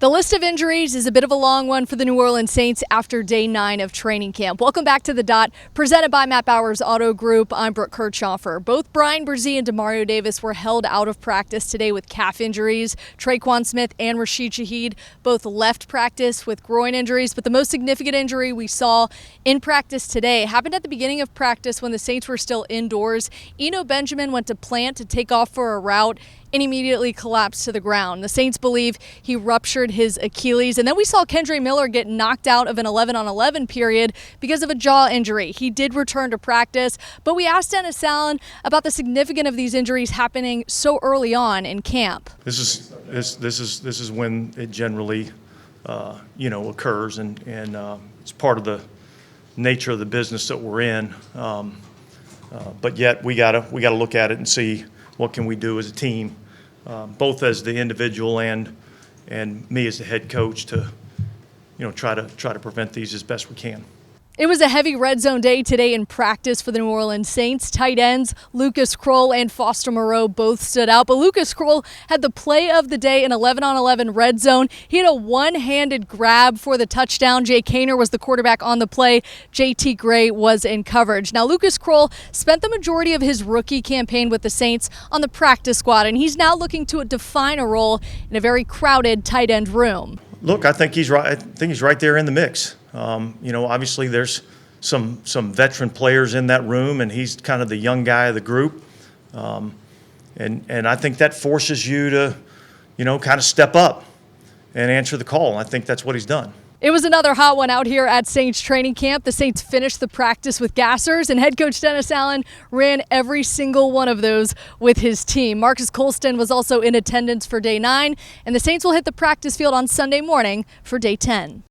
The list of injuries is a bit of a long one for the New Orleans Saints after day 9 of training camp. Welcome back to The Dot, presented by Matt Bowers Auto Group. I'm Brooke Kirchhofer. Both Brian Brzee and Demario Davis were held out of practice today with calf injuries. Traquan Smith and Rashid Shaheed both left practice with groin injuries, but the most significant injury we saw in practice today happened at the beginning of practice when the Saints were still indoors. Eno Benjamin went to plant to take off for a route and immediately collapsed to the ground. The Saints believe he ruptured his Achilles. And then we saw Kendre Miller get knocked out of an 11-on-11 period because of a jaw injury. He did return to practice, but we asked Dennis Allen about the significance of these injuries happening so early on in camp. This is when it generally occurs, and it's part of the nature of the business that we're in. But yet we gotta look at it and see what can we do as a team, both as the individual and me as the head coach to try to prevent these as best we can. It was a heavy red zone day today in practice for the New Orleans Saints. Tight ends Lucas Krull and Foster Moreau both stood out, but Lucas Krull had the play of the day in 11-on-11 red zone. He had a one-handed grab for the touchdown. Jay Kaner was the quarterback on the play. JT Gray was in coverage. Now, Lucas Krull spent the majority of his rookie campaign with the Saints on the practice squad, and he's now looking to define a role in a very crowded tight end room. Look, I think he's right. I think he's right there in the mix. Obviously there's some veteran players in that room, and he's kind of the young guy of the group. And I think that forces you to, kind of step up and answer the call. And I think that's what he's done. It was another hot one out here at Saints training camp. The Saints finished the practice with gassers, and head coach Dennis Allen ran every single one of those with his team. Marcus Colston was also in attendance for day 9, and the Saints will hit the practice field on Sunday morning for day 10.